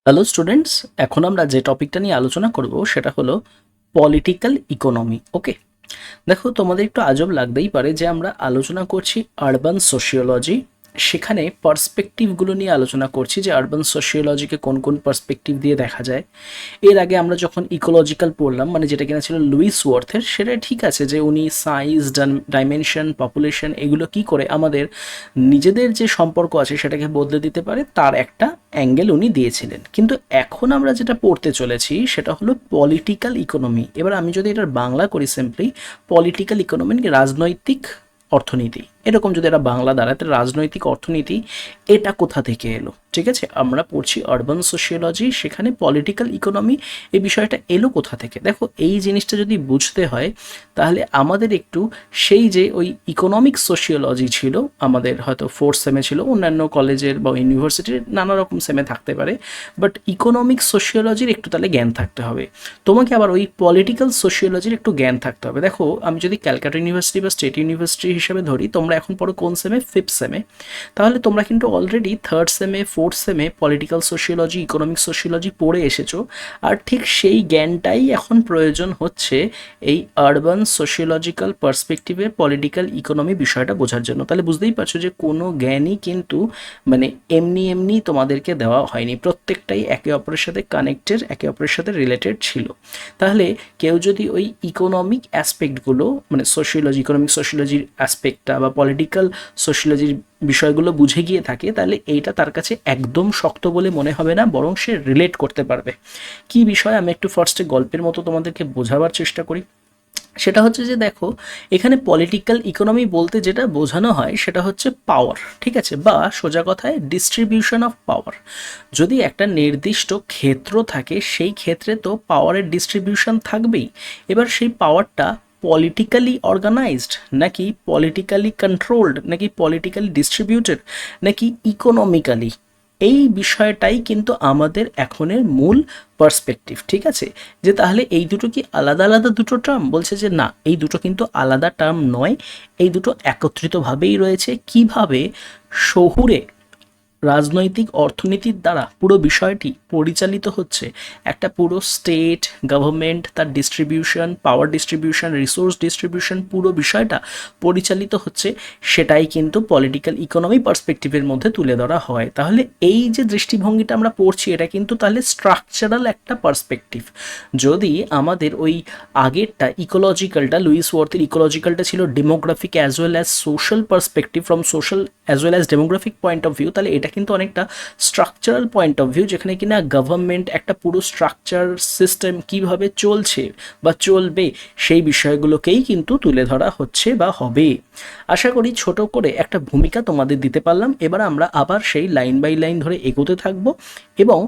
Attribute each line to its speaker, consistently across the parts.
Speaker 1: Hello students, এখন আমরা যে টপিকটা নিয়ে আলোচনা করব সেটা হলো পলিটিক্যাল ইকোনমি। ওকে, দেখো তোমাদের একটু আজব লাগতেই পারে যে আমরা আলোচনা করছি আরবান সোশিওলজি, সেখানে পার্সপেক্টিভগুলো নিয়ে আলোচনা করছি যে আরবান সোশিওলজিকে কোন কোন পার্সপেক্টিভ দিয়ে দেখা যায়। এর আগে আমরা যখন ইকোলজিক্যাল পড়লাম, মানে যেটা কিনা ছিল লুইস ওয়ার্থের, সেটা ঠিক আছে যে উনি সাইজ, ডাইমেনশন, পপুলেশন এগুলো কি করে আমাদের নিজেদের যে সম্পর্ক আছে সেটাকে বদলে দিতে পারে তার একটা অ্যাঙ্গেল উনি দিয়েছিলেন। কিন্তু এখন আমরা যেটা পড়তে চলেছি সেটা হলো পলিটিক্যাল ইকোনমি। এবার আমি যদি এটার বাংলা করি সিম্পলি, পলিটিক্যাল ইকোনমি রাজনৈতিক অর্থনীতি, এরকম যদি এটা বাংলা দাঁড়াতে, রাজনৈতিক অর্থনীতি এটা কোথা থেকে এলো। ঠিক আছে, আমরা পড়ছি আরবান সোশিওলজি, সেখানে পলিটিক্যাল ইকোনমি এই বিষয়টা এলো কোথা থেকে। দেখো এই জিনিসটা যদি বুঝতে হয় তাহলে আমাদের একটু সেই যে ওই ইকোনমিক সোশিওলজি ছিল আমাদের, হয়তো ফোর্থ সেমে ছিল, অন্যান্য কলেজের বা ইউনিভার্সিটির নানা রকম সেমে থাকতে পারে, বাট ইকোনমিক সোশিওলজির একটু তাহলে জ্ঞান থাকতে হবে। তোমাকে আবার ওই পলিটিক্যাল সোশিওলজির একটু জ্ঞান থাকতে হবে। দেখো আমি যদি ক্যালকাটা ইউনিভার্সিটি বা স্টেট ইউনিভার্সিটি হিসেবে ধরি, তোমরা এখন পড়ো কোন সেমে? ফিফথ সেমে। তাহলে তোমরা কিন্তু অলরেডি থার্ড সেমে, ফোর্থ সেমে পলিটিক্যাল সোশিওলজি, ইকোনমিক সোশিওলজি পড়ে এসেছো। আর ঠিক সেই জ্ঞানটাই এখন প্রয়োজন হচ্ছে এই আরবান সোশিওলজিক্যাল পার্সপেক্টিভে পলিটিক্যাল ইকোনমি বিষয়টা বোঝার জন্য। তাহলে বুঝতেই পারছো যে কোনো জ্ঞানই কিন্তু মানে এমনি এমনি তোমাদেরকে দেওয়া হয়নি, প্রত্যেকটাই একে অপরের সাথে কানেক্টেড, একে অপরের সাথে রিলেটেড ছিল। তাহলে কেউ যদি ওই ইকোনমিক অ্যাসপেক্টগুলো, মানে সোশিওলজি, ইকোনমিক সোশিওলজির অ্যাসপেক্টটা বা পলিটিক্যাল সোশিওলজির বিষয়গুলো বুঝে গিয়ে থাকে, তাহলে এইটা তার কাছে একদম শক্ত বলে মনে হবে না, বরং সে রিলেট করতে পারবে। কি বিষয় আমি একটু ফার্স্টে গল্পের মতো তোমাদেরকে বোঝাবার চেষ্টা করি। সেটা হচ্ছে যে দেখো, এখানে পলিটিক্যাল ইকোনমি বলতে যেটা বোঝানো হয় সেটা হচ্ছে পাওয়ার। ঠিক আছে, বা সোজা কথায় ডিস্ট্রিবিউশন অফ পাওয়ার। যদি একটা নির্দিষ্ট ক্ষেত্র থাকে, সেই ক্ষেত্রে তো পাওয়ারের ডিস্ট্রিবিউশন থাকবেই। এবার সেই পাওয়ারটা পলিটিক্যালি অর্গানাইজড, নাকি পলিটিক্যালি কন্ট্রোলড, নাকি পলিটিক্যালি ডিস্ট্রিবিউটেড, নাকি ইকোনমিক্যালি, এই বিষয়টাই কিন্তু আমাদের এখনের মূল পার্সপেক্টিভ। ঠিক আছে, যে তাহলে এই দুটো কি আলাদা আলাদা দুটো টার্ম? বলছে যে না, এই দুটো কিন্তু আলাদা টার্ম নয়, এই দুটো একত্রিতভাবেই রয়েছে। কিভাবে? শহুরে রাজনৈতিক অর্থনীতির দ্বারা পুরো বিষয়টি পরিচালিত হচ্ছে, একটা পুরো স্টেট গভর্নমেন্ট, তার distribution, power distribution, resource distribution, পুরো বিষয়টা পরিচালিত হচ্ছে, সেটাই কিন্তু পলিটিক্যাল ইকোনমি পার্সপেক্টিভের মধ্যে তুলে ধরা হয়। তাহলে এই যে দৃষ্টিভঙ্গিটা আমরা পড়ছি, এটা কিন্তু তাহলে স্ট্রাকচারাল একটা পার্সপেক্টিভ। যদি আমাদের ওই আগেরটা ইকোলজিক্যালটা, লুইস ওয়ার্থের ইকোলজিক্যালটা ছিল demographic as well as social perspective, from social as well as demographic point of view, তাহলে এটা কিন্তু অনেকটা স্ট্রাকচারাল পয়েন্ট অফ ভিউ, যেখানে কিনা গভর্নমেন্ট একটা পুরো স্ট্রাকচার সিস্টেম কিভাবে চলছে বা চলবে সেই বিষয়গুলোকেই কিন্তু তুলে ধরা হচ্ছে বা হবে। আশা করি ছোট করে একটা ভূমিকা তোমাদের দিতে পারলাম। এবার আমরা আবার সেই লাইন বাই লাইন ধরে এগোতে থাকবো এবং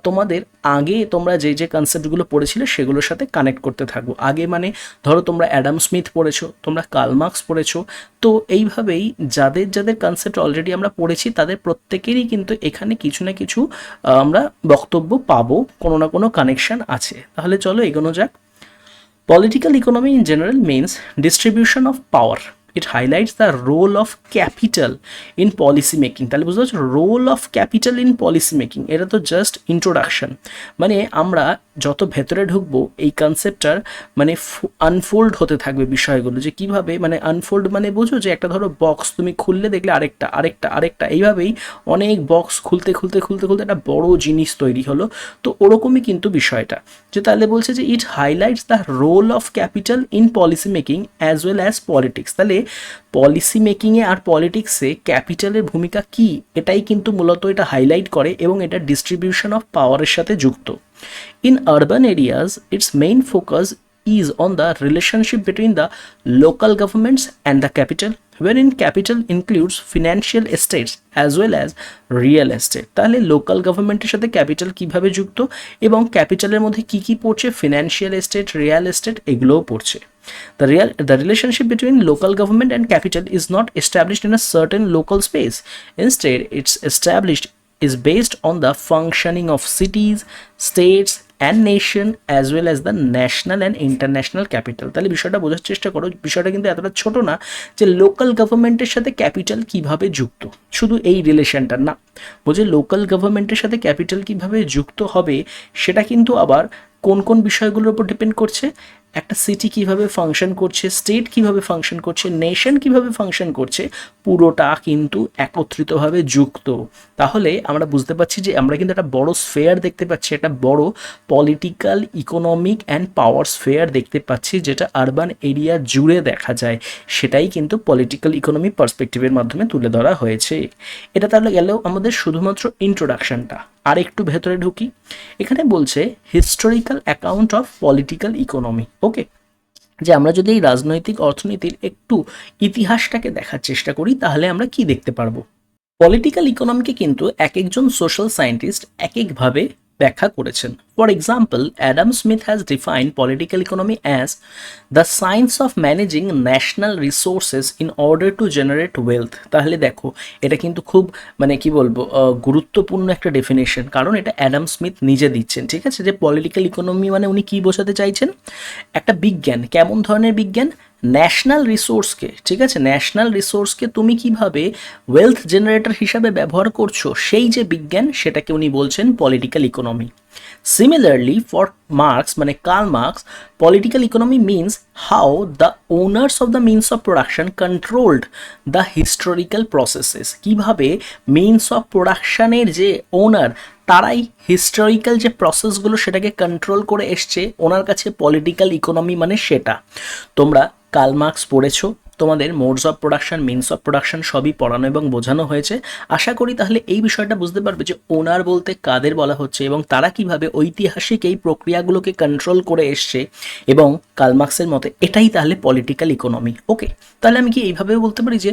Speaker 1: তোমাদের আগে তোমরা যে যে কনসেপ্টগুলো পড়েছিলে সেগুলোর সাথে কানেক্ট করতে থাকবো। আগে মানে ধরো তোমরা অ্যাডাম স্মিথ পড়েছো, তোমরা কার্ল মার্কস পড়েছো, তো এইভাবেই যাদের যাদের কনসেপ্ট অলরেডি আমরা পড়েছি তাদের প্রত্যেকেরই কিন্তু এখানে কিছু না কিছু আমরা বক্তব্য পাবো, কোনো না কোনো কানেকশন আছে। তাহলে চলো এগোনো যাক। Political economy in general means distribution of power. It highlights the role of capital in policy making. তাহলে বুঝতে পারছো, role of capital in policy making, এটা তো জাস্ট ইন্ট্রোডাকশন। মানে আমরা যত ভেতরে ঢুকবো এই কনসেপ্টটার মানে আনফোল্ড হতে থাকবে বিষয়গুলো, যে কিভাবে মানে আনফোল্ড, মানে বুঝো যে একটা ধরো বক্স তুমি খুললে দেখলে আরেকটা আরেকটা আরেকটা, এইভাবেই অনেক বক্স খুলতে খুলতে খুলতে খুলতে একটা বড় জিনিস তৈরি হলো। তো ওরকমই কিন্তু বিষয়টা, যে তাহলে বলছে যে it highlights the role of capital in policy making as well as politics. তাহলে পলিসি মেকিংয়ে আর পলিটিক্সে ক্যাপিটালের ভূমিকা কি, এটাই কিন্তু মূলত এটা হাইলাইট করে এবং এটা ডিস্ট্রিবিউশন অফ পাওয়ারের সাথে যুক্ত। In urban areas it's main focus is on the relationship between the local governments and the capital, wherein capital includes financial estates as well as real estate. তাহলে লোকাল গভর্নমেন্টের সাথে capital কিভাবে যুক্ত এবং ক্যাপিটালের মধ্যে কি কি পড়ছে, ফিনান্সিয়াল এস্টেট, রিয়েল এস্টেট, এগুলোও পড়ছে। The relationship between local government and capital is not established in a certain local space. Instead, it's established is based on the functioning of cities, states and nation as well as the national and international capital. তাহলে বিষয়টা বোঝার চেষ্টা করো, বিষয়টা কিন্তু এতটা ছোট না যে লোকাল গভর্নমেন্টের সাথে ক্যাপিটাল কিভাবে যুক্ত, শুধু এই রিলেশনটা না, বলছে লোকাল গভর্নমেন্টের সাথে ক্যাপিটাল কিভাবে যুক্ত হবে সেটা কিন্তু আবার কোন কোন বিষয়গুলোর উপর ডিপেন্ড করছে, একটা সিটি কিভাবে ফাংশন করছে, স্টেট কিভাবে ফাংশন করছে, নেশন কিভাবে ফাংশন করছে, পুরোটা কিন্তু একত্রিতভাবে যুক্ত। তাহলে আমরা বুঝতে পারছি যে আমরা কিন্তু একটা বড় স্ফেয়ার দেখতে পাচ্ছি, একটা বড় political, economic and power sphere দেখতে পাচ্ছি, যেটা আরবান এরিয়া জুড়ে দেখা যায়। সেটাই কিন্তু পলিটিক্যাল ইকোনমি পার্সপেক্টিভের মাধ্যমে তুলে ধরা হয়েছে। এটা তাহলে গেলেও আমাদের শুধুমাত্র ইন্ট্রোডাকশনটা। আর একটু ভেতরে ঢুকি, এখানে বলছে historical account of political economy. Okay, যে আমরা যদি এই রাজনৈতিক অর্থনীতির একটু ইতিহাসটাকে দেখার চেষ্টা করি তাহলে আমরা কি দেখতে পারবো। পলিটিক্যাল ইকোনমিকে কিন্তু এক একজন সোশ্যাল সায়েন্টিস্ট এক একভাবে ব্যাখ্যা করেছেন। For example, Adam Smith has defined political economy as the science of managing national resources in order to generate wealth. তাহলে দেখো এটা কিন্তু খুব মানে কি বলবো গুরুত্বপূর্ণ একটা ডেফিনেশন, কারণ এটা অ্যাডাম স্মিথ নিজে দিচ্ছেন। ঠিক আছে, যে পলিটিক্যাল ইকোনমি মানে উনি কি বোঝাতে চাইছেন, একটা বিজ্ঞান, কেমন ধরনের বিজ্ঞান, ন্যাশনাল রিসোর্সকে, ঠিক আছে, ন্যাশনাল রিসোর্সকে তুমি কিভাবে ওয়েলথ জেনারেটর হিসাবে ব্যবহার করছো, সেই যে বিজ্ঞান, সেটাকে উনি বলছেন political economy. Similarly for Marx, মানে Karl Marx, political economy means how the owners of the means of production controlled the historical processes. কীভাবে মিনস অফ প্রোডাকশানের যে ওনার, তারাই হিস্টোরিক্যাল যে প্রসেসগুলো সেটাকে কন্ট্রোল করে এসছে, ওনার কাছে পলিটিক্যাল ইকোনমি মানে সেটা। তোমরা কার্ল মার্কস পড়েছো, তোমাদের modes of production, means of production সবই পড়ানো এবং বোঝানো হয়েছে। আশা করি তাহলে এই বিষয়টা বুঝতে পারবে যে ওনার বলতে কাদের বলা হচ্ছে এবং তারা কিভাবে ঐতিহাসিক এই প্রক্রিয়াগুলোকে কন্ট্রোল করে এসছে, এবং কার্ল মার্কসের মতে এটাই তাহলে পলিটিক্যাল ইকোনমি। ওকে, তাহলে আমি কি এইভাবেও বলতে পারি যে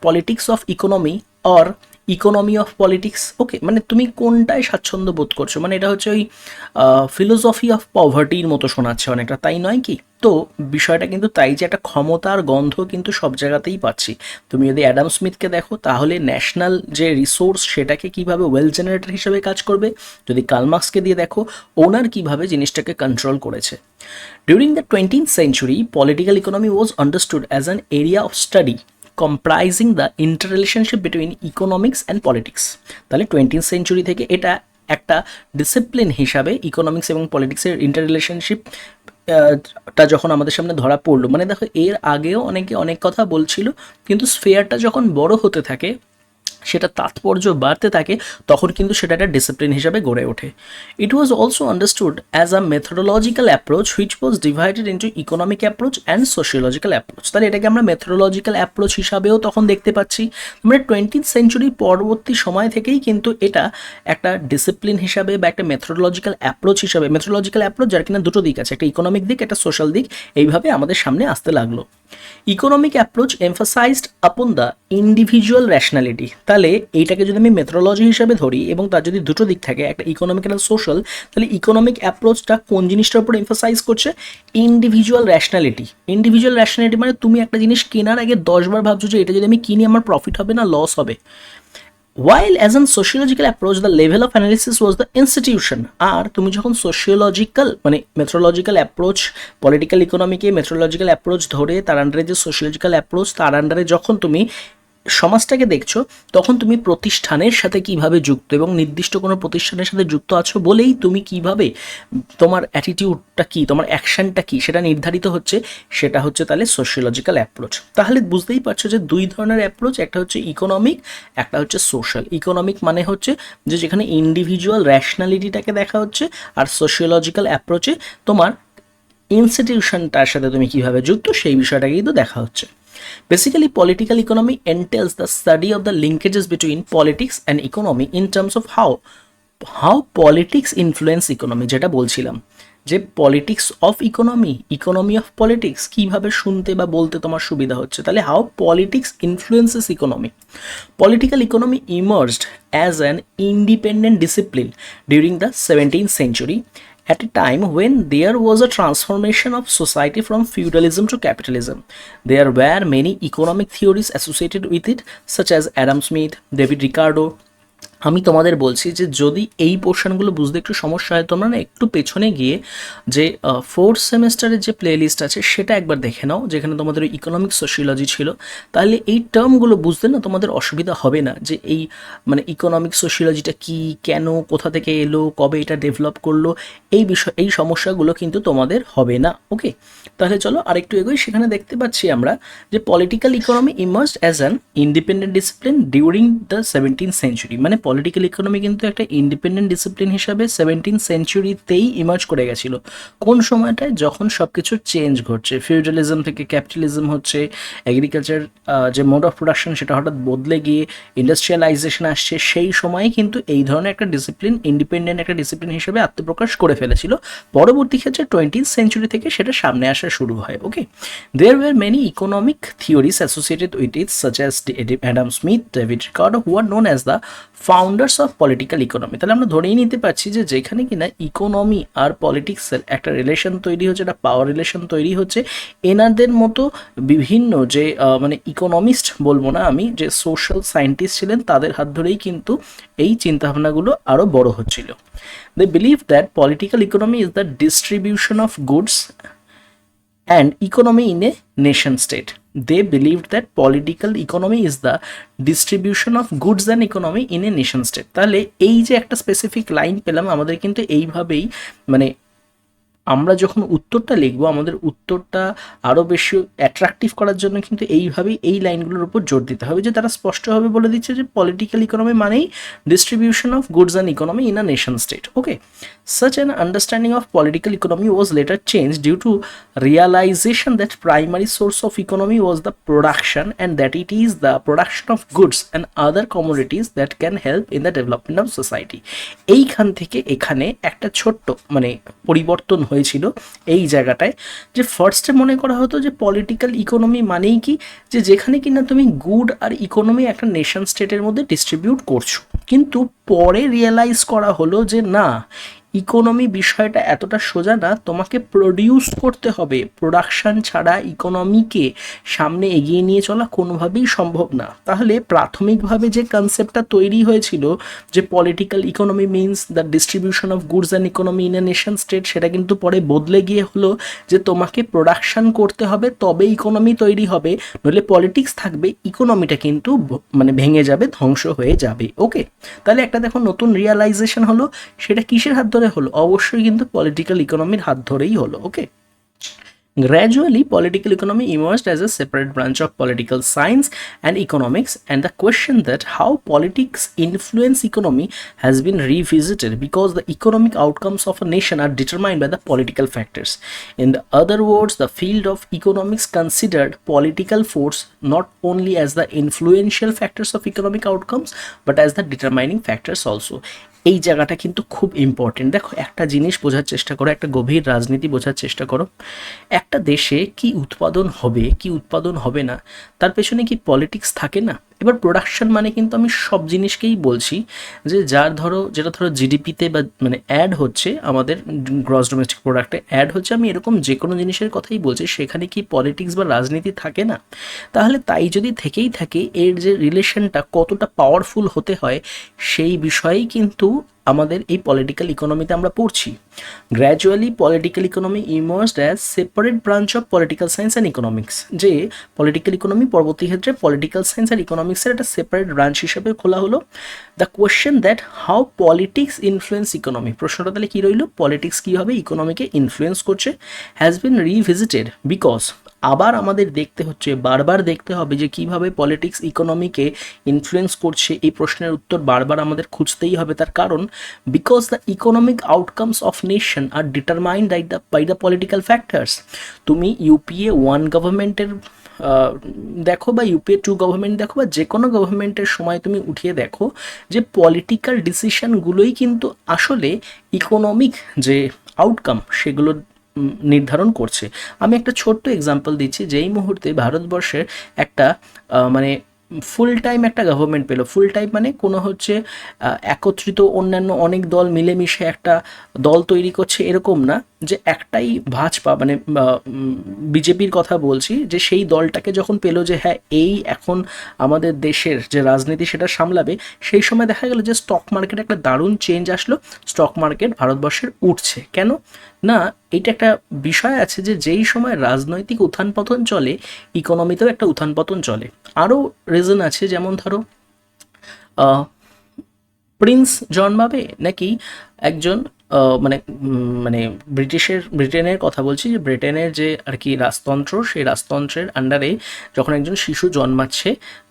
Speaker 1: politics of economy or economy of politics. Okay, মানে তুমি কোনটায় স্বাচ্ছন্দ্য বোধ করছো, মানে এটা হচ্ছে ওই ফিলোসফি অফ পভার্টির মতো শোনাচ্ছে অনেকটা, তাই নয় কি? তো বিষয়টা কিন্তু তাই যে একটা ক্ষমতার গন্ধ কিন্তু সব জায়গাতেই পাচ্ছি। তুমি যদি অ্যাডাম স্মিথকে দেখো তাহলে ন্যাশনাল যে রিসোর্স সেটাকে কিভাবে ওয়েলথ জেনারেটর হিসেবে কাজ করবে, যদি কার্ল মার্কসকে দিয়ে দেখো ওনার কিভাবে জিনিসটাকে কন্ট্রোল করেছে। During the 20th century, political economy was understood as an area of study comprising the interrelationship between economics and politics. তাহলে 20th century থেকে এটা একটা ডিসিপ্লিন হিসাবে ইকোনমিক্স এবং পলিটিক্সের ইন্টাররিলেশনশিপ টা যখন আমাদের সামনে ধরা পড়লো, মানে দেখো এর আগেও অনেকে অনেক কথা বলছিল, কিন্তু স্ফেয়ারটা যখন বড় হতে থাকে, সেটা তাৎপর্য বাড়তে থাকে, তখন কিন্তু সেটা একটা ডিসিপ্লিন হিসাবে গড়ে ওঠে। It was also understood as a methodological approach which was divided into economic approach and sociological approach. তাহলে এটাকে আমরা মেথোডোলজিক্যাল অ্যাপ্রোচ হিসাবেও তখন দেখতে পাচ্ছি। মানে 20th century পরবর্তী সময় থেকেই কিন্তু এটা একটা ডিসিপ্লিন হিসাবে বা একটা মেথোডোলজিক্যাল অ্যাপ্রোচ হিসাবে, মেথোডোলজিক্যাল অ্যাপ্রোচ যার কিনা দুটো দিক আছে, একটা ইকোনমিক দিক, একটা সোশ্যাল দিক, এইভাবে আমাদের সামনে আসতে লাগলো। Economic approach emphasised upon the individual rationality. তাহলে এইটাকে যদি আমি মেথোডোলজি হিসাবে ধরি এবং তার যদি দুটো দিক থাকে, একটা ইকোনমিক আর সোশ্যাল, তাহলে ইকোনমিক অ্যাপ্রোচটা কোন জিনিসটার উপর এমফাসাইজ করছে, ইন্ডিভিজুয়াল র্যাশনালিটি। ইন্ডিভিজুয়াল র্যাশনালিটি মানে তুমি একটা জিনিস কেনার আগে 10বার ভাবছো যে এটা যদি আমি কিনি আমার প্রফিট হবে না লস হবে। While as an sociological approach the level of analysis was the institution, আর তুমি যখন সোশিওলজিক্যাল মানে মেথোডোলজিক্যাল অ্যাপ্রোচ, পলিটিক্যাল ইকোনমিকে মেথোডোলজিক্যাল অ্যাপ্রোচ ধরে তার আন্ডারে যে সোশিওলজিক্যাল অ্যাপ্রোচ, তার আন্ডারে যখন তুমি সমাজটাকে দেখছো, তখন তুমি প্রতিষ্ঠানের সাথে কিভাবে যুক্ত এবং নির্দিষ্ট কোনো প্রতিষ্ঠানের সাথে যুক্ত আছো বলেই তুমি কিভাবে তোমার অ্যাটিটিউডটা কি, তোমার অ্যাকশনটা কি, সেটা নির্ধারিত হচ্ছে। সেটা হচ্ছে তাহলে সোশিওলজিক্যাল অ্যাপ্রোচ। তাহলে বুঝতেই পারছো যে দুই ধরনের অ্যাপ্রোচ, একটা হচ্ছে ইকোনমিক, একটা হচ্ছে সোশ্যাল। ইকোনমিক মানে হচ্ছে যে যেখানে ইন্ডিভিজুয়াল র্যাশনালিটিটাকে দেখা হচ্ছে, আর সোশিওলজিক্যাল অ্যাপ্রোচে তোমার ইনস্টিটিউশনটার সাথে তুমি কিভাবে যুক্ত সেই বিষয়টাকে কিন্তু দেখা হচ্ছে। Basically, political economy entails the study of the linkages between politics and economy in terms of how politics influence economy, যেটা বলছিলাম যে politics of economy, economy of politics, কীভাবে শুনতে বা বলতে তোমার সুবিধা হচ্ছে, তাহলে how politics influences economy. Political economy emerged as an independent discipline during the 17th century at a time when there was a transformation of society from feudalism to capitalism. There were many economic theories associated with it, such as Adam Smith, David Ricardo, আমি তোমাদের বলছি যে যদি এই পোর্শনগুলো বুঝতে একটু সমস্যা হয়, তোমরা না একটু পেছনে গিয়ে যে ফোর্থ সেমেস্টারের যে প্লে লিস্ট আছে সেটা একবার দেখে নাও, যেখানে তোমাদের ইকোনমিক সোশিওলজি ছিল। তাহলে এই টার্মগুলো বুঝতে না তোমাদের অসুবিধা হবে না, যে এই মানে ইকোনমিক সোশিওলজিটা কি, কেন, কোথা থেকে এলো, কবে এটা ডেভেলপ করলো, এই বিষয় এই সমস্যাগুলো কিন্তু তোমাদের হবে না। ওকে, তাহলে চলো আরেকটু এগোই। সেখানে দেখতে পাচ্ছি আমরা যে political economy emerged as an independent discipline during the 17th century. মানে পলিটিক্যাল ইকোনমি কিন্তু একটা ইন্ডিপেন্ডেন্ট ডিসিপ্লিন হিসাবে 17th সেঞ্চুরিতেই ইমার্জ করে গেছিলো। কোন সময়টায়? যখন সব কিছু চেঞ্জ ঘটছে, ফিউডালিজম থেকে ক্যাপিটালিজম হচ্ছে, এগ্রিকালচার যে মোড অফ প্রোডাকশন সেটা হঠাৎ বদলে গিয়ে ইন্ডাস্ট্রিয়ালাইজেশন আসছে, সেই সময়ে কিন্তু এই ধরনের একটা ডিসিপ্লিন ইন্ডিপেন্ডেন্ট একটা ডিসিপ্লিন হিসেবে আত্মপ্রকাশ করে ফেলেছিল। পরবর্তী ক্ষেত্রে 20th সেঞ্চুরি থেকে সেটা সামনে আসা শুরু হয়। ওকে, there were many economic theories associated with it, such as Adam Smith, David Ricardo, who are known as the founders of political economy। তাহলে আমরা ধরেই নিতে পারছি যে যেখানে কিনা ইকোনমি আর পলিটিক্সের একটা রিলেশন তৈরি হচ্ছে, একটা পাওয়ার রিলেশন তৈরি হচ্ছে, এনাদের মতো বিভিন্ন যে মানে ইকোনমিস্ট বলবো না আমি, যে সোশ্যাল সায়েন্টিস্ট ছিলেন, তাদের হাত ধরেই কিন্তু এই চিন্তাভাবনাগুলো আরও বড় হচ্ছিল। They believe that political economy is the distribution of goods and economy in a nation state. They believed that political economy is the distribution of goods and economy in a nation state। তাহলে এই যে একটা specific line পেলাম, আমাদের কিন্তু এইভাবেই মানে আমরা যখন উত্তরটা লিখবো, আমাদের উত্তরটা আরও বেশি অ্যাট্রাকটিভ করার জন্য কিন্তু এইভাবেই এই লাইনগুলোর উপর জোর দিতে হবে, যে তারা স্পষ্টভাবে বলে দিচ্ছে যে পলিটিক্যাল ইকোনমি মানেই distribution of goods and economy in a nation state. Okay, such an understanding of political economy was later changed due to realization that primary source of economy was the production, and that it is the production of goods and other commodities that can help in the development of society। এইখান থেকে এখানে একটা ছোট্ট মানে পরিবর্তন হয়েছিল এই জায়গাটায়, যে ফার্স্টে মনে করা হতো যে পলিটিক্যাল ইকোনমি মানেই কি, যে যেখানে কিনা তুমি গুড আর ইকোনমি একটা নেশন স্টেটের মধ্যে ডিস্ট্রিবিউট করছো। কিন্তু পরে রিয়েলাইজ করা হলো যে না, ইকোনমি বিষয়টা এতটা সোজা না, তোমাকে প্রডিউস করতে হবে। প্রোডাকশান ছাড়া ইকোনমিকে সামনে এগিয়ে নিয়ে চলা কোনোভাবেই সম্ভব না। তাহলে প্রাথমিকভাবে যে কনসেপ্টটা তৈরি হয়েছিল যে political economy means the distribution of goods and economy in a nation state, সেটা কিন্তু পরে বদলে গিয়ে হলো যে তোমাকে প্রোডাকশান করতে হবে, তবে ইকোনমি তৈরি হবে, নইলে পলিটিক্স থাকবে, ইকোনমিটা কিন্তু মানে ভেঙে যাবে, ধ্বংস হয়ে যাবে। ওকে, তাহলে একটা দেখো নতুন রিয়ালাইজেশন হলো, সেটা কিসের হাত ধরে হলো? অবশ্যই কিন্তু পলিটিক্যাল ইকোনমির হাত ধরেই হলো। ওকে, gradually political economy emerged as a separate branch of political science and economics, and the question that how politics influence economy has been revisited, because the economic outcomes of a nation are determined by the political factors. In the other words, the field of economics considered political force not only as the influential factors of economic outcomes but as the determining factors also। এই জায়গাটা কিন্তু খুব important. দেখো, একটা জিনিস বোঝার চেষ্টা করো, একটা গভীর রাজনীতি বোঝার চেষ্টা করো। একটা দেশে কি উৎপাদন হবে, কি উৎপাদন হবে না, তার পেছনে কি পলিটিক্স থাকে না? এবার প্রোডাকশন মানে কিন্তু আমি সব জিনিসকেই বলছি, যে যেটা ধরো জিডিপিতে বা মানে অ্যাড হচ্ছে, আমাদের গ্রস ডোমেস্টিক প্রোডাক্টে অ্যাড হচ্ছে, আমি এরকম যে কোনো জিনিসের কথাই বলছি, সেখানে কি পলিটিক্স বা রাজনীতি থাকে না? তাহলে তাই যদি থেকেই থাকে, এর যে রিলেশনটা কতটা পাওয়ারফুল হতে হয়, সেই বিষয়েই কিন্তু আমাদের এই পলিটিক্যাল ইকোনমিতে আমরা পড়ছি। Gradually political economy emerged as separate branch of political science and economics. যে পলিটিক্যাল ইকোনমি পরবর্তী ক্ষেত্রে পলিটিক্যাল সায়েন্স অ্যান্ড ইকোনমিক্সের একটা সেপারেট ব্রাঞ্চ হিসেবে খোলা হলো। The question that how politics influence economy, প্রশ্নটা তাহলে কী রইল? পলিটিক্স কীভাবে ইকোনমিকে ইনফ্লুয়েন্স করছে, হ্যাজ বিন রিভিজিটেড বিকজ, আবার আমাদের দেখতে হচ্ছে, বারবার দেখতে হবে যে কিভাবে পলিটিক্স ইকোনমিকে ইনফ্লুয়েন্স করছে। এই প্রশ্নের উত্তর বারবার আমাদের খুঁজতেই হবে, তার কারণ because the economic outcomes of nation are determined by the political factors. তুমি ইউপিএ 1 গভর্নমেন্টের দেখো বা ইউপিএ 2 গভর্নমেন্ট দেখো, বা যে কোনো গভর্নমেন্টের সময় তুমি উঠিয়ে দেখো, যে পলিটিক্যাল ডিসিশনগুলোই কিন্তু আসলে ইকোনমিক যে আউটকাম সেগুলো নির্ধারণ করছে। আমি একটা ছোট্ট এক্সাম্পল দিচ্ছি। যেই মুহূর্তে ভারতবর্ষের একটা মানে ফুল টাইম একটা গভর্নমেন্ট পেলো, ফুল টাইম মানে কোনো হচ্ছে একত্রিত অন্যান্য অনেক দল মিলেমিশে একটা দল তৈরি করছে এরকম না, যে একটাই ভাজপা মানে বিজেপির কথা বলছি, যে সেই দলটাকে যখন পেলো যে হ্যাঁ এই এখন আমাদের দেশের যে রাজনীতি সেটা সামলাবে, সেই সময় দেখা গেল যে স্টক মার্কেটে একটা দারুণ চেঞ্জ আসলো, স্টক মার্কেট ভারতবর্ষের উঠছে। কেন না, এইটা একটা বিষয় আছে যে যেই সময় রাজনৈতিক উত্থান পতন চলে, ইকোনমিতেও একটা উত্থান পতন চলে। আরও রিজন আছে, যেমন ধরো প্রিন্স জন্মাবে নাকি একজন মানে মানে ব্রিটেনের কথা বলছি, যে ব্রিটেনের যে আর কি রাজতন্ত্র, সেই রাজতন্ত্রের আন্ডারে যখন একজন শিশু জন্মাচ্ছে,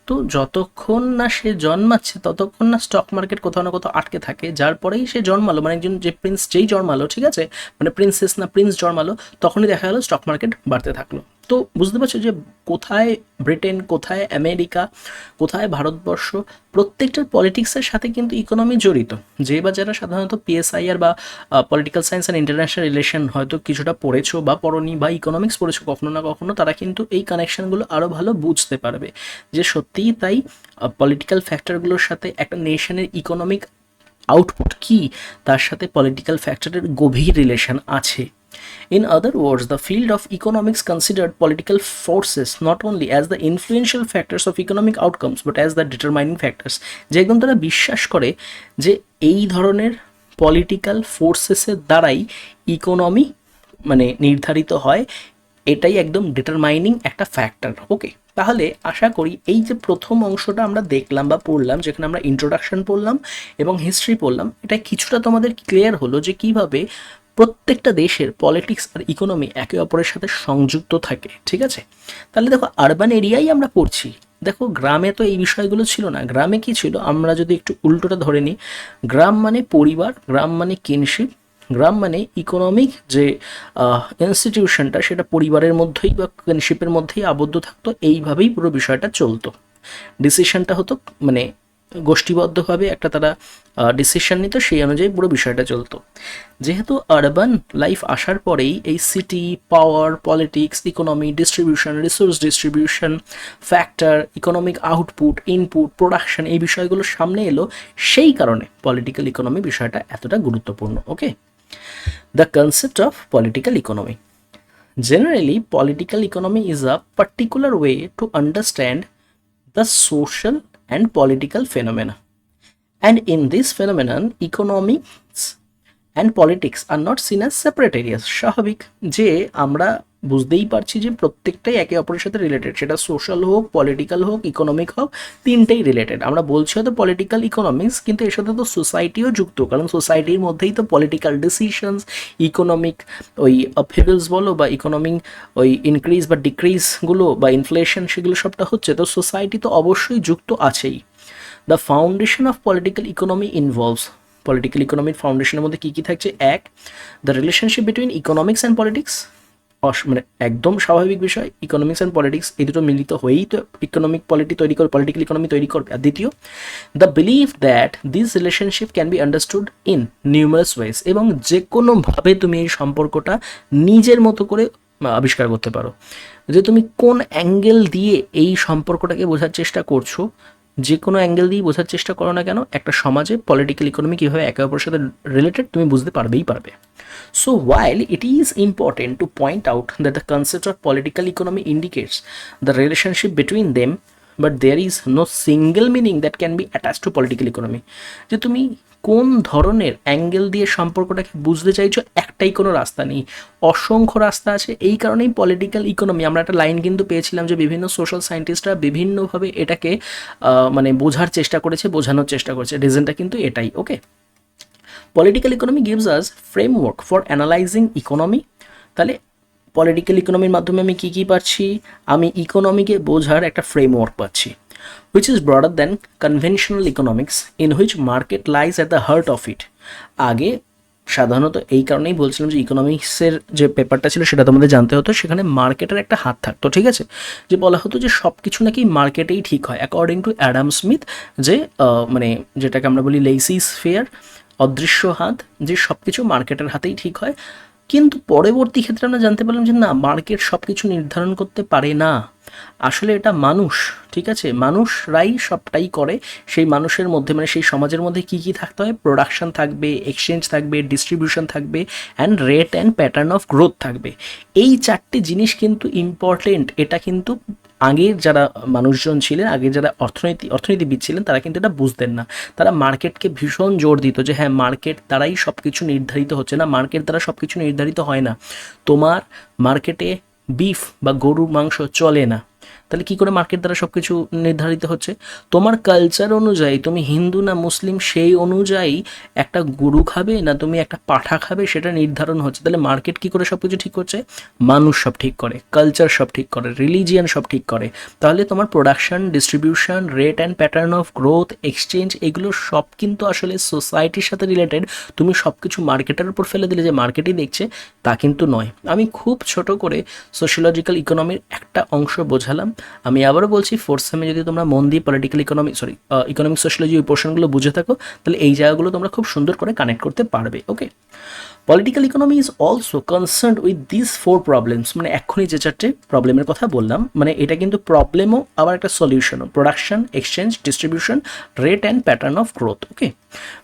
Speaker 1: তো যতক্ষণ না সে জন্মাচ্ছে ততক্ষণ না স্টক মার্কেট কোথাও না কোথাও আটকে থাকে, যার পরেই সে জন্মালো, মানে একজন যে প্রিন্স যেই জন্মালো, ঠিক আছে, মানে প্রিন্সেস না প্রিন্স জন্মালো, তখনই দেখা গেলো স্টক মার্কেট বাড়তে থাকলো। তো বুঝতে পারছো যে কোথায় ব্রিটেন, কোথায় আমেরিকা, কোথায় ভারতবর্ষ, প্রত্যেকটার পলিটিক্সের সাথে কিন্তু ইকোনমি জড়িত। যে বা যারা সাধারণত পিএসআইআর বা political science and international relation হয়তো কিছুটা পড়েছো বা পড়নি, বা ইকোনমিক্স পড়েছো কখনো না কখনো, তারা কিন্তু এই কানেকশনগুলো আরও ভালো বুঝতে পারবে যে সত্যিই তাই পলিটিক্যাল ফ্যাক্টরগুলোর সাথে একটা নেশনের ইকোনমিক আউটপুট কি, তার সাথে পলিটিক্যাল ফ্যাক্টরের গভীর রিলেশন আছে। In other words, the field of economics considered political forces not only as the influential factors of economic outcomes but as the determining factors, যে একদম তারা বিশ্বাস করে যে এই ধরনের পলিটিক্যাল ফোর্সেসের দ্বারাই ইকোনমি মানে নির্ধারিত হয়, এটাই একদম ডিটারমাইনিং একটা ফ্যাক্টর। ওকে, তাহলে আশা করি এই যে প্রথম অংশটা আমরা দেখলাম বা পড়লাম, যেখানে আমরা ইন্ট্রোডাকশন পড়লাম এবং হিস্ট্রি পড়লাম, এটা কিছুটা তোমাদের ক্লিয়ার হলো যে কিভাবে প্রত্যেকটা দেশের পলিটিক্স আর ইকোনমি একে অপরের সাথে সংযুক্ত থাকে। ঠিক আছে, তাহলে দেখো আরবান এরিয়াই আমরা পড়ছি, দেখো গ্রামে তো এই বিষয়গুলো ছিল না। গ্রামে কি ছিল, আমরা যদি একটু উল্টোটা ধরে নিই, গ্রাম মানে পরিবার, গ্রাম মানে কিনশিপ, গ্রাম মানে ইকোনমিক যে ইনস্টিটিউশনটা সেটা পরিবারের মধ্যেই বা কিনশিপের মধ্যেই আবদ্ধ থাকতো, এইভাবেই পুরো বিষয়টা চলতো। ডিসিশনটা হতো মানে গোষ্ঠীবদ্ধভাবে একটা তারা ডিসিশন নিত, সেই অনুযায়ী পুরো বিষয়টা চলতো। যেহেতু আরবান লাইফ আসার পরেই এই city, power, politics, economy, distribution, resource distribution, factor, economic output, input, production, এই বিষয়গুলো সামনে এলো, সেই কারণে পলিটিক্যাল ইকোনমি বিষয়টা এতটা গুরুত্বপূর্ণ। Okay, the concept of political economy. Generally, political economy is a particular way to understand the social and political phenomena. And in this phenomenon, economics and politics are not seen as separate areas. স্বাভাবিক যে আমরা বুঝতেই পারছি যে প্রত্যেকটাই একে অপরের সাথে রিলেটেড, সেটা সোশ্যাল হোক, পলিটিক্যাল হোক, ইকোনমিক হোক, তিনটেই রিলেটেড। আমরা বলছি হয়তো পলিটিক্যাল ইকোনমিক্স, কিন্তু এর সাথে তো সোসাইটিও যুক্ত, কারণ সোসাইটির মধ্যেই তো পলিটিক্যাল ডিসিশনস, ইকোনমিক ওই আপহেভেলস বলো বা ইকোনমিক ওই ইনক্রিজ বা ডিক্রিজগুলো বা ইনফ্লেশন, সেগুলো সবটা হচ্ছে, তো সোসাইটি তো অবশ্যই যুক্ত আছেই। The foundation of political economy involves, political ইকোনমির ফাউন্ডেশনের মধ্যে কী কী থাকছে, এক, the relationship between economics and politics, মানে একদম স্বাভাবিক বিষয়, ইকোনমিক্স অ্যান্ড পলিটিক্স এই দুটো মিলিত হয়েই তো ইকোনমিক পলিটি তৈরি করবে, পলিটিক্যাল ইকোনমি তৈরি করবে। আর দ্বিতীয়, the believe that this relationship can be understood in numerous ways, এবং যে কোনোভাবে তুমি এই সম্পর্কটা নিজের মতো করে আবিষ্কার করতে পারো, যে তুমি কোন অ্যাঙ্গেল দিয়ে এই সম্পর্কটাকে বোঝার চেষ্টা করছো, যে কোনো অ্যাঙ্গেল দিয়ে বোঝার চেষ্টা করো না কেন, একটা সমাজে পলিটিক্যাল ইকোনমি কীভাবে একে অপরের সাথে রিলেটেড তুমি বুঝতে পারবেই পারবে। So while it is important to point out that the concept of political economy indicates the relationship between them, but there is no single meaning that can be attached to political economy. যে তুমি কোন ধরনের angle দিয়ে সম্পর্কটাকে বুঝতে চাইছো, একটাই কোনো রাস্তা নেই, অসংখ্য রাস্তা আছে। এই কারণেই পলিটিক্যাল ইকোনমি, আমরা একটা লাইন কিন্তু পেয়েছিলাম যে বিভিন্ন সোশ্যাল সায়েন্টিস্টরা বিভিন্নভাবে এটাকে মানে বোঝার চেষ্টা করেছে, বোঝানোর চেষ্টা করেছে, রিজনটা কিন্তু এটাই। Okay, political economy gives us framework for analyzing economy. তাহলে পলিটিক্যাল ইকোনমির মাধ্যমে আমি কী কী পাচ্ছি, আমি ইকোনমিকে বোঝার একটা ফ্রেমওয়ার্ক পাচ্ছি, which is broader than conventional economics in which market lies at the heart of it. আগে সাধারণত এই কারণেই বলছিলাম যে ইকোনমিক্সের যে পেপারটা ছিল সেটা তোমাদের জানতে হতো, সেখানে মার্কেটের একটা হাত থাকতো। ঠিক আছে, যে বলা হতো যে সব কিছু নাকি মার্কেটেই ঠিক হয়, অ্যাকর্ডিং টু অ্যাডাম স্মিথ, যে মানে যেটাকে আমরা বলি লেইসিস ফেয়ার, অদৃশ্য হাত, যে সব কিছু মার্কেটের হাতেই ঠিক হয়। কিন্তু পরবর্তী ক্ষেত্রে আমরা জানতে পারলাম যে না, মার্কেট সব কিছু নির্ধারণ করতে পারে না, আসলে এটা মানুষ, ঠিক আছে, মানুষরাই সবটাই করে। সেই মানুষের মধ্যে মানে সেই সমাজের মধ্যে কি কি থাকতে হয়, প্রোডাকশন থাকবে, এক্সচেঞ্জ থাকবে, ডিস্ট্রিবিউশন থাকবে, and rate and pattern of growth থাকবে। এই চারটে জিনিস কিন্তু ইম্পর্টেন্ট। এটা কিন্তু আগের যারা মানুষজন ছিলেন, আগের যারা অর্থনীতিবিদ ছিলেন, তারা কিন্তু এটা বুঝতেন না। তারা মার্কেটকে ভীষণ জোর দিত যে হ্যাঁ, মার্কেট দ্বারাই সব কিছু নির্ধারিত হচ্ছে। না, মার্কেট দ্বারা সব কিছু নির্ধারিত হয় না। তোমার মার্কেটে বিফ বা গরুর মাংস চলে না, তাহলে কি করে মার্কেট দ্বারা সব কিছু নির্ধারিত হচ্ছে? তোমার কালচার অনুযায়ী তুমি হিন্দু না মুসলিম, সেই অনুযায়ী একটা গরু খাবে না তুমি একটা পাঠা খাবে, সেটা নির্ধারণ হচ্ছে। তাহলে মার্কেট কি করে সব কিছু ঠিক করছে? মানুষ সব ঠিক করে, কালচার সব ঠিক করে, রিলিজিয়ান সব ঠিক করে। তাহলে তোমার production, distribution, rate and pattern of growth, exchange, এগুলো সব কিন্তু আসলে সোসাইটির সাথে রিলেটেড। তুমি সব কিছু মার্কেটের উপর ফেলে দিলে যে মার্কেটই দেখছে, তা কিন্তু নয়। আমি খুব ছোট করে সোশিওলজিক্যাল ইকোনমির একটা অংশ বোঝালাম। আমি আবারও বলছি, ফোর্থ সেমে যদি তোমরা মন দিয়ে পলিটিক্যাল ইকোনমিক সোশিওলজি ওই পোর্শনগুলো বুঝে থাকো, তাহলে এই জায়গাগুলো তোমরা খুব সুন্দর করে কানেক্ট করতে পারবে। Okay, political economy is also concern with this 4 problems. মানে এক্ষুনি যে চারটে প্রবলেমের কথা বললাম, মানে এটা কিন্তু প্রবলেমও আবার একটা সলিউশনও, production, exchange, distribution, rate and pattern of growth. Okay,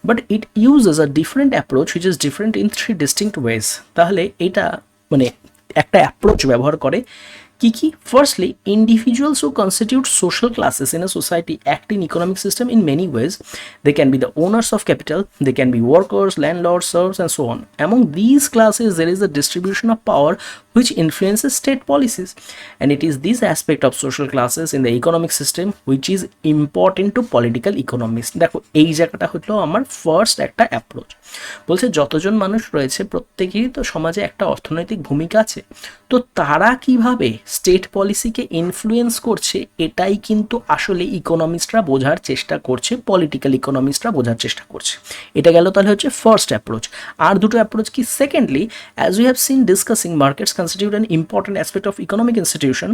Speaker 1: but it uses a different approach which is different in 3 distinct ways. তাহলে এটা মানে একটা অ্যাপ্রোচ ব্যবহার করে। কি কি? Firstly, individuals who constitute social classes in a society act in economic system in many ways. They can be the owners of capital, they can be workers, landlords, serfs, and so on. Among these classes, there is a distribution of power which influences state policies, and it is this aspect of social classes in the economic system which is important to political economists. দেখো, এই জায়গাটা হলো আমার first একটা approach. বলছে যতজন মানুষ রয়েছে প্রত্যেকেরই তো সমাজে একটা অর্থনৈতিক ভূমিকা আছে, তো তারা কিভাবে স্টেট পলিসিকে ইনফ্লুয়েন্স করছে, এটাই কিন্তু আসলে ইকোনমিস্টরা বোঝার চেষ্টা করছে, পলিটিক্যাল ইকোনমিস্টরা বোঝার চেষ্টা করছে। এটা গেল তাহলে হচ্ছে ফার্স্ট অ্যাপ্রোচ। আর দুটো অ্যাপ্রোচ কি? Secondly, as we have seen discussing, markets constitute an important aspect of economic institution.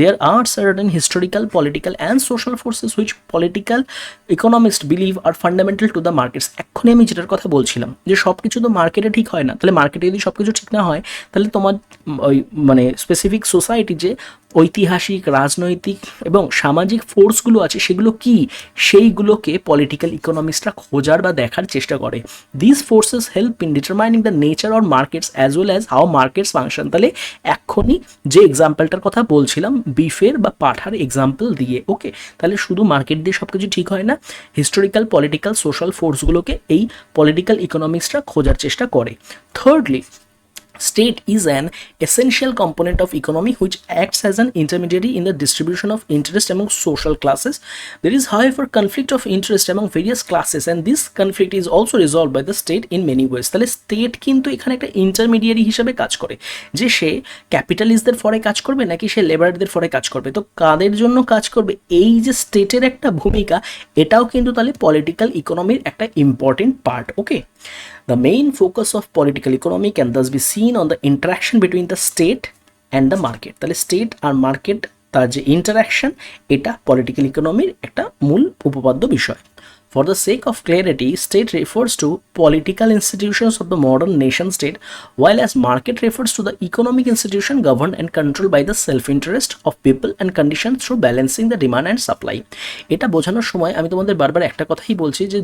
Speaker 1: There are certain historical, political and social forces which political economists believe are fundamental to the markets. এক্ষুনি আমি যেটার কথা বলছিলাম যে সব কিছু তো মার্কেটে ঠিক হয় না, তাহলে মার্কেটে যদি সব কিছু ঠিক না হয়, তাহলে তোমার ওই মানে স্পেসিফিক সোসাইটি যে ঐতিহাসিক, রাজনৈতিক এবং সামাজিক ফোর্সগুলো আছে, সেগুলো কি, সেইগুলোকে পলিটিক্যাল ইকোনমিস্টরা খোঁজার বা দেখার চেষ্টা করে। This forces help in determining the nature or markets as well as how markets function. তাহলে এক্ষুনি যে এক্সাম্পলটার কথা বলছিলাম, বিফের বা পাঠার এক্সাম্পল দিয়ে, ওকে, তাহলে শুধু মার্কেট দিয়ে সব কিছু ঠিক হয় না, হিস্টোরিক্যাল, পলিটিক্যাল, সোশ্যাল ফোর্সগুলোকে এই পলিটিক্যাল ইকোনমিক্সরা খোঁজার চেষ্টা করে। Thirdly, state is an essential component of economy which acts as an intermediary in the distribution of interest among social classes. There is, however, conflict of interest among various classes, and this conflict is also resolved by the state in many ways. তাহলে state কিন্তু এখানে একটা intermediary হিসেবে কাজ করে, যে সে ক্যাপিটালিস্টদের ফরে কাজ করবে নাকি সে লেবারদের ফরে কাজ করবে, তো কাদের জন্য কাজ করবে, এই যে স্টেটের একটা ভূমিকা, এটাও কিন্তু তাহলে পলিটিক্যাল ইকোনমির একটা important part. Okay, the main focus of political economy can thus be seen on the interaction between the state and the market. তাহলে স্টেট আর মার্কেট, তার যে ইন্টারাকশন, এটা পলিটিক্যাল ইকোনমির একটা মূল উপপাদ্য বিষয়। For the sake of clarity, state refers to political institutions of the modern nation state, while as market refers to the economic institution governed and controlled by the self-interest of people and conditions through balancing the demand and supply. এটা বোঝানোর সময় আমি তোমাদের বারবার একটা কথাই বলছি যে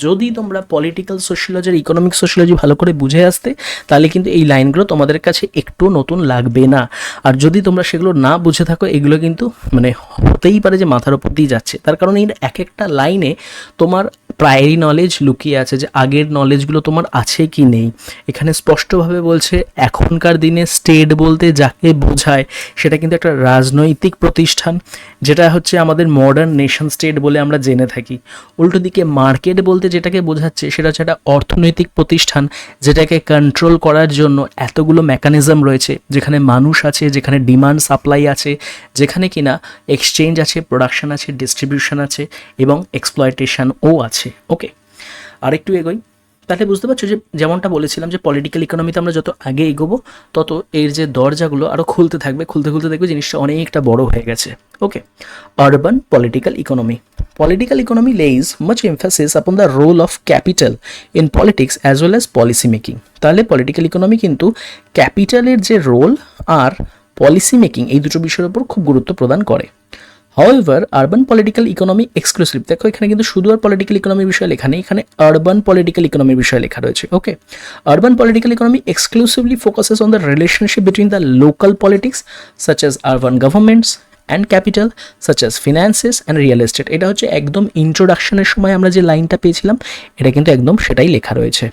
Speaker 1: যদি তোমরা পলিটিক্যাল সোশিওলজি আর ইকোনমিক সোশিওলজি ভালো করে বুঝে আসতে, তাহলে কিন্তু এই লাইনগুলো তোমাদের কাছে একটু নতুন লাগবে না। আর যদি তোমরা সেগুলো না বুঝে থাকো, এগুলো কিন্তু মানে হতেই পারে যে মাথার উপর দিয়ে যাচ্ছে, তার কারণ এই এক একটা লাইনে তোমার প্রায়রি নলেজ লুকিয়ে আছে, যে আগের নলেজগুলো তোমার আছে কি নেই। এখানে স্পষ্টভাবে বলছে এখনকার দিনে স্টেট বলতে যাকে বোঝায় সেটা কিন্তু একটা রাজনৈতিক প্রতিষ্ঠান, যেটা হচ্ছে আমাদের মডার্ন নেশন স্টেট বলে আমরা জেনে থাকি। উল্টো দিকে মার্কেট বলতে যেটাকে বোঝাচ্ছে সেটা হচ্ছে একটা অর্থনৈতিক প্রতিষ্ঠান, যেটাকে কন্ট্রোল করার জন্য এতগুলো মেকানিজম রয়েছে, যেখানে মানুষ আছে, যেখানে ডিমান্ড সাপ্লাই আছে, যেখানে কিনা এক্সচেঞ্জ আছে, প্রোডাকশন আছে, ডিস্ট্রিবিউশন আছে এবং এক্সপ্লয়টেশনও আছে। ওকে, আরেকটু এগোই। তাহলে বুঝতে পারছো যে যেমনটা বলেছিলাম যে পলিটিক্যাল ইকোনমিতে আমরা যত আগে এগোবো তত এর যে দরজাগুলো আরও খুলতে থাকবে, খুলতে খুলতে দেখবে জিনিসটা অনেকটা বড় হয়ে গেছে। Okay, urban political economy. Political economy lays much emphasis upon the role of capital in politics as well as policy making. তাহলে পলিটিক্যাল ইকোনমি কিন্তু ক্যাপিটালের যে রোল আর পলিসি মেকিং এই দুটো বিষয়ের উপর খুব গুরুত্ব প্রদান করে। However, urban political economy exclusive, দেখো এখানে কিন্তু শুধু আর পলিটিক্যাল ইকোনমির বিষয় লেখা নেই, এখানে আরবান পলিটিক্যাল ইকোনমির বিষয় লেখা রয়েছে। Okay, urban political economy exclusively focuses on the relationship between the local politics such as urban governments and capital such as finances and real estate. এটা হচ্ছে একদম ইন্ট্রোডাকশনের সময় আমরা যে লাইনটা পেয়েছিলাম এটা কিন্তু একদম সেটাই লেখা রয়েছে।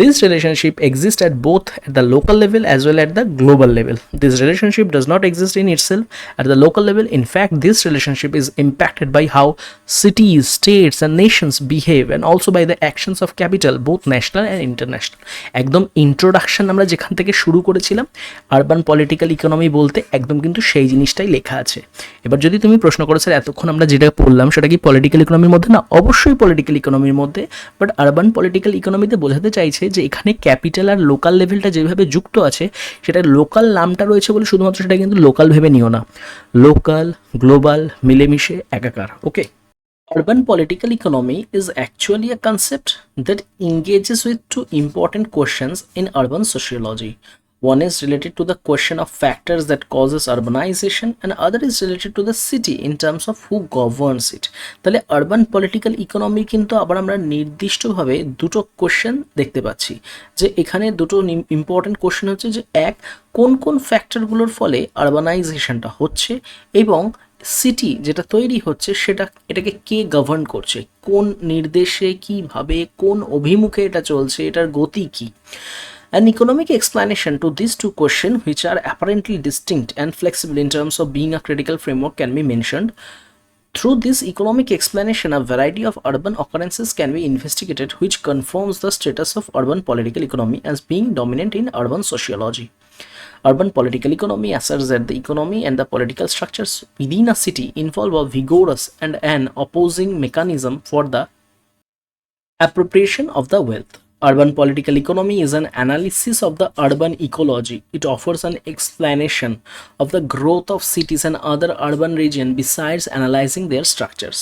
Speaker 1: This relationship exists at both at the local level as well at the global level. This relationship does not exist in itself at the local level. In fact, this relationship is impacted by how cities, states and nations behave and also by the actions of capital, both national and international. একদম introduction আমরা যেখান থেকে শুরু করেছিলাম urban political economy বলতে একদম কিন্তু সেই জিনিসটাই লেখা আছে। এবার যদি তুমি প্রশ্ন করো স্যার এতক্ষণ আমরা যেটা পড়লাম সেটা কি পলিটিক্যাল ইকোনমির মধ্যে? না, অবশ্যই পলিটিক্যাল ইকোনমির মধ্যে, বাট আরবান পলিটিক্যাল ইকোনমিতে বোঝাতে চাইছে যে এখানে ক্যাপিটাল আর লোকাল লেভেলটা যেভাবে যুক্ত আছে সেটা লোকাল নামটা রয়েছে বলে শুধুমাত্র সেটা কিন্তু লোকাল ভেবে নিও না, লোকাল গ্লোবাল মিলেমিশে একাকার। ওকে, urban political economy is actually a concept that engages with two important questions in urban sociology. One is related to the question of factors that causes urbanization and other is related to the city in terms of who governs it. তাহলে urban political economy কিন্তু আবার আমরা নির্দিষ্টভাবে দুটো question দেখতে পাচ্ছি, যে এখানে দুটো ইম্পর্টেন্ট কোশ্চেন হচ্ছে যে এক, কোন কোন ফ্যাক্টরগুলোর ফলে আরবানাইজেশনটা হচ্ছে এবং সিটি যেটা তৈরি হচ্ছে সেটা এটাকে কে গভর্ন করছে, কোন নির্দেশে, কিভাবে, কোন অভিমুখে এটা চলছে, এটার গতি কী। An economic explanation to these two questions, which are apparently distinct and flexible in terms of being a critical framework, can be mentioned. Through this economic explanation, a variety of urban occurrences can be investigated, which confirms the status of urban political economy as being dominant in urban sociology. Urban political economy asserts that the economy and the political structures within a city involve a vigorous and an opposing mechanism for the appropriation of the wealth. Urban political economy is an analysis of the urban ecology. It offers an explanation of the growth of cities and other urban regions besides analyzing their structures.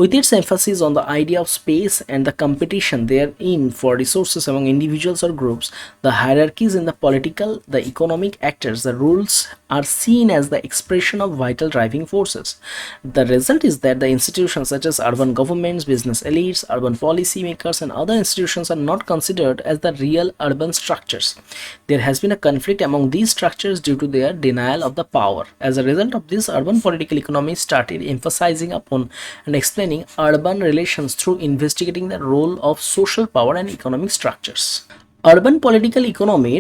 Speaker 1: With its emphasis on the idea of space and the competition therein for resources among individuals or groups, the hierarchies in the political, the economic actors, the rules are seen as the expression of vital driving forces. The result is that the institutions such as urban governments, business elites, urban policy makers and other institutions are not considered as the real urban structures. There has been a conflict among these structures due to their denial of the power. As a result of this, urban political economy started emphasizing upon and explaining urban relations through investigating the role of social power and economic structures. Urban political economy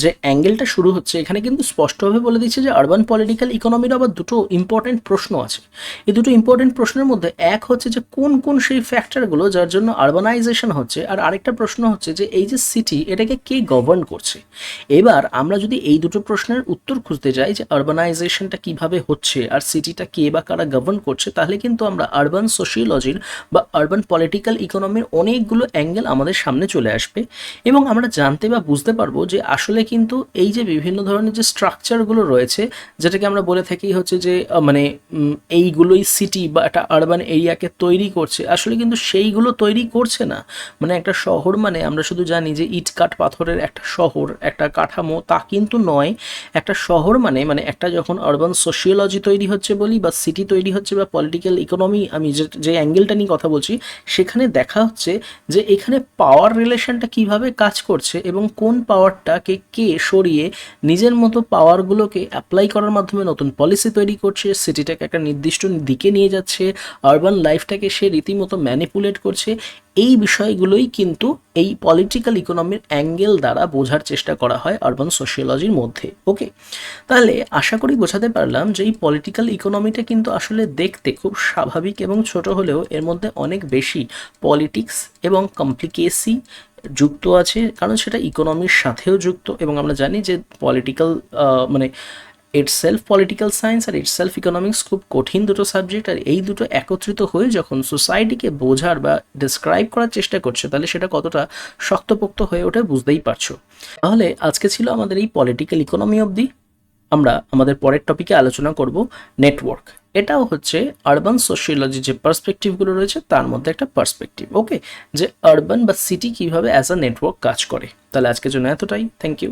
Speaker 1: যে অ্যাঙ্গেলটা শুরু হচ্ছে এখানে কিন্তু স্পষ্টভাবে বলে দিচ্ছে যে urban political ইকোনমির আবার দুটো ইম্পর্টেন্ট প্রশ্ন আছে। এই দুটো ইম্পর্টেন্ট প্রশ্নের মধ্যে এক হচ্ছে যে কোন কোন সেই ফ্যাক্টরগুলো যার জন্য আরবানাইজেশন হচ্ছে, আর আরেকটা প্রশ্ন হচ্ছে যে এই যে সিটি এটাকে কে গভর্ন করছে। এবার আমরা যদি এই দুটো প্রশ্নের উত্তর খুঁজতে যাই যে আরবানাইজেশনটা কিভাবে হচ্ছে আর সিটিটা কে বা কারা গভর্ন করছে, তাহলে কিন্তু আমরা আরবান সোশিওলজির বা আরবান পলিটিক্যাল ইকোনমির অনেকগুলো অ্যাঙ্গেল আমাদের সামনে চলে আসবে এবং আমরা জানতে বা বুঝতে পারবো যে আসলে কিন্তু এই যে বিভিন্ন ধরনের যে স্ট্রাকচারগুলো রয়েছে যেটাকে আমরা বলে থাকি হচ্ছে যে মানে এইগুলোই সিটি বা একটা আরবান এরিয়াকে তৈরি করছে, আসলে কিন্তু সেইগুলো তৈরি করছে না। মানে একটা শহর মানে আমরা শুধু জানি যে ইট কাঠ পাথরের একটা শহর, একটা কাঠামো, তা কিন্তু নয়। একটা শহর মানে একটা যখন আরবান সোশিওলজি তৈরি হচ্ছে বলি বা সিটি তৈরি হচ্ছে বা পলিটিক্যাল ইকোনমি, আমি যে অ্যাঙ্গেলটা নিয়ে কথা বলছি সেখানে দেখা হচ্ছে যে এখানে পাওয়ার রিলেশনটা কিভাবে কাজ করছে এবং কোন পাওয়ারটাকে কে সরিয়ে নিজের মতো পাওয়ারগুলোকে অ্যাপ্লাই করার মাধ্যমে নতুন পলিসি তৈরি করছে, সিটিটাকে একটা নির্দিষ্ট দিকে নিয়ে যাচ্ছে, আরবান লাইফটাকে সে রীতিমতো ম্যানিপুলেট করছে। এই বিষয়গুলোই কিন্তু এই পলিটিক্যাল ইকোনমির অ্যাঙ্গেল দ্বারা বোঝার চেষ্টা করা হয় আরবান সোশিওলজির মধ্যে। ওকে, তাহলে আশা করি বোঝাতে পারলাম যে এই পলিটিক্যাল ইকোনমিটা কিন্তু আসলে দেখতে খুব স্বাভাবিক এবং ছোট হলেও এর মধ্যে অনেক বেশি পলিটিক্স এবং কমপ্লিকেসি যুক্ত আছে, কারণ সেটা ইকোনমির সাথেও যুক্ত এবং আমরা জানি যে political itself political science আর ইটস সেলফ ইকোনমিক্স খুব কঠিন দুটো সাবজেক্ট, আর এই দুটো একত্রিত হয়ে যখন সোসাইটিকে বোঝার বা ডিসক্রাইব করার চেষ্টা করছে তাহলে সেটা কতটা শক্তপোক্ত হয়ে ওঠে বুঝতেই পারছো। তাহলে আজকে ছিল আমাদের এই পলিটিক্যাল ইকোনমি অবধি। আমরা আমাদের পরের টপিকে আলোচনা করব নেটওয়ার্ক। এটাও হচ্ছে আরবান সোশিওলজি যে পার্সপেক্টিভগুলো রয়েছে তার মধ্যে একটা পার্সপেক্টিভ, ওকে, যে আরবান বা সিটি কিভাবে অ্যাজ আ নেটওয়ার্ক কাজ করে। তাহলে আজকের জন্য এতটাই, থ্যাংক ইউ।